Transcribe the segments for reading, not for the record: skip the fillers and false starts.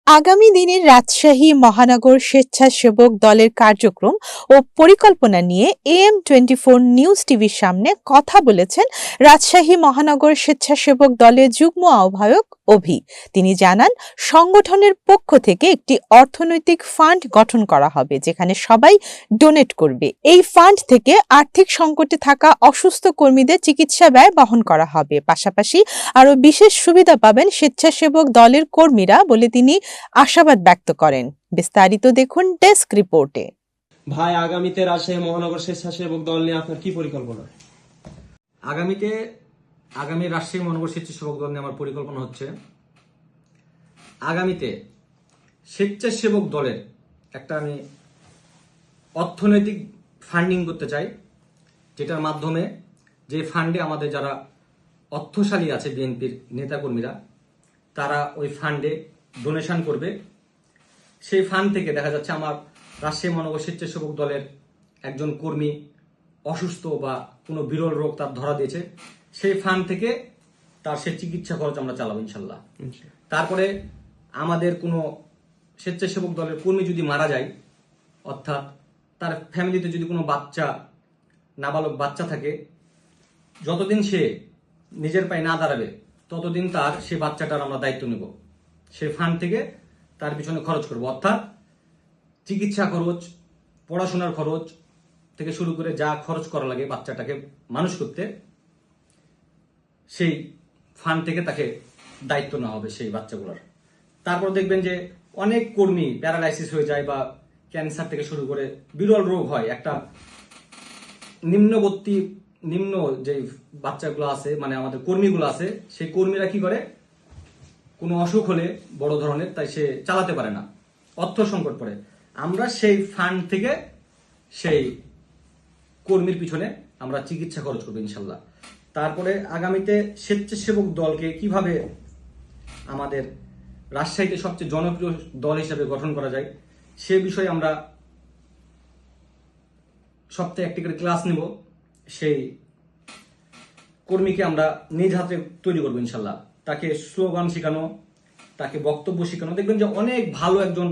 আগামী দিনের রাজশাহী মহানগর স্বেচ্ছাসেবক দলের কার্যক্রম ও পরিকল্পনা নিয়ে AM24 নিউজ টিভির সামনে কথা বলেছেন রাজশাহী মহানগর স্বেচ্ছাসেবক দলের যুগ্ম আহ্বায়ক অভি। তিনি জানান, সংগঠনের পক্ষ থেকে একটি অর্থনৈতিক ফান্ড গঠন করা হবে, যেখানে সবাই ডোনেট করবে। এই ফান্ড থেকে আর্থিক সংকটে থাকা অসুস্থ কর্মীদের চিকিৎসা ব্যয় বহন করা হবে। পাশাপাশি আরও বিশেষ সুবিধা পাবেন স্বেচ্ছাসেবক দলের কর্মীরা বলে তিনি আশাবাদ ব্যক্ত করেন। বিস্তারিত দেখুন ডেস্ক রিপোর্টে। ভাই, আগামীতে রাজশাহী মহানগর স্বেচ্ছাসেবক দল নিয়ে আপনার কি পরিকল্পনা? আগামী রাজশাহী মহানগর স্বেচ্ছাসেবক দল নিয়ে আমার পরিকল্পনা হচ্ছে, আগামীতে স্বেচ্ছাসেবক দলের একটা আমি অর্থনৈতিক ফান্ডিং করতে চাই, যেটার মাধ্যমে যে ফান্ডে আমাদের যারা অর্থশালী আছে বিএনপির নেতাকর্মীরা, তারা ওই ফান্ডে ডোনেশন করবে। সেই ফান্ড থেকে দেখা যাচ্ছে আমার রাজশাহী মহানগর স্বেচ্ছাসেবক দলের একজন কর্মী অসুস্থ বা কোনো বিরল রোগ তার ধরা দিয়েছে, সেই ফান্ড থেকে তার সে চিকিৎসা খরচ আমরা চালাবো ইনশাল্লাহ। তারপরে আমাদের কোনো স্বেচ্ছাসেবক দলের কর্মী যদি মারা যায়, অর্থাৎ তার ফ্যামিলিতে যদি কোনো নাবালক বাচ্চা থাকে, যতদিন সে নিজের পায়ে না দাঁড়াবে ততদিন সে বাচ্চাটার আমরা দায়িত্ব নেব। সে ফান্ড থেকে তার পিছনে খরচ করব, অর্থাৎ চিকিৎসা খরচ, পড়াশোনার খরচ থেকে শুরু করে যা খরচ করা লাগে বাচ্চাটাকে মানুষ করতে, সেই ফান্ড থেকে তাকে দায়িত্ব নেওয়া হবে সেই বাচ্চাগুলোর। তারপর দেখবেন যে অনেক কর্মী প্যারালাইসিস হয়ে যায় বা ক্যান্সার থেকে শুরু করে বিরল রোগ হয়। একটা নিম্ন যে বাচ্চাগুলো আছে, মানে আমাদের কর্মীগুলো আছে, সেই কর্মীরা কি করে, কোনো অসুখ হলে বড় ধরনের, তাই সে চালাতে পারে না, অর্থ সংকট পড়ে। আমরা সেই ফান্ড থেকে সেই কর্মীর পিছনে আমরা চিকিৎসা খরচ করবো ইনশাল্লাহ। তারপরে আগামীতে স্বেচ্ছাসেবক দলকে কিভাবে আমাদের রাজশাহীতে সবচেয়ে জনপ্রিয় দল হিসেবে গঠন করা যায়, সে বিষয়ে আমরা সপ্তাহে একটি করে ক্লাস নেব। সেই কর্মীকে আমরা নিজ হাতে তৈরি করবো ইনশাল্লাহ। তাকে স্লোগান শেখানো, তাকে বক্তব্য শেখানো। দেখবেন যে অনেক ভালো একজন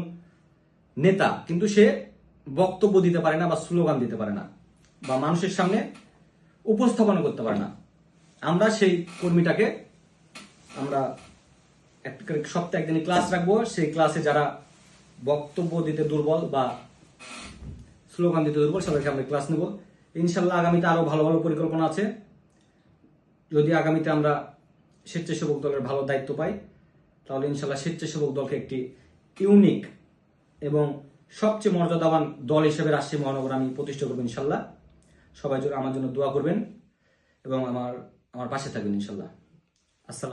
নেতা, কিন্তু সে বক্তব্য দিতে পারে না বা স্লোগান দিতে পারে না বা মানুষের সামনে উপস্থাপনা করতে পারে না। আমরা সেই কর্মীটাকে আমরা সপ্তাহে একদিন ক্লাস রাখবো। সেই ক্লাসে যারা বক্তব্য দিতে দুর্বল বা স্লোগান দিতে দুর্বল, সবাইকে আমরা ক্লাস নেব ইনশাল্লাহ। আগামীতে আরো ভালো ভালো পরিকল্পনা আছে। যদি আগামীতে আমরা স্বেচ্ছাসেবক দলের ভালো দায়িত্ব পাই, তাহলে ইনশাল্লাহ স্বেচ্ছাসেবক দলকে একটি ইউনিক এবং সবচেয়ে মর্যাদাবান দল হিসেবে রাজশাহী মহানগর আমি প্রতিষ্ঠা করবো ইনশাল্লাহ। সবাই আমার জন্য দোয়া করবেন এবং আমার পাশে থাকবেন ইনশাল্লাহ। আসসালাম।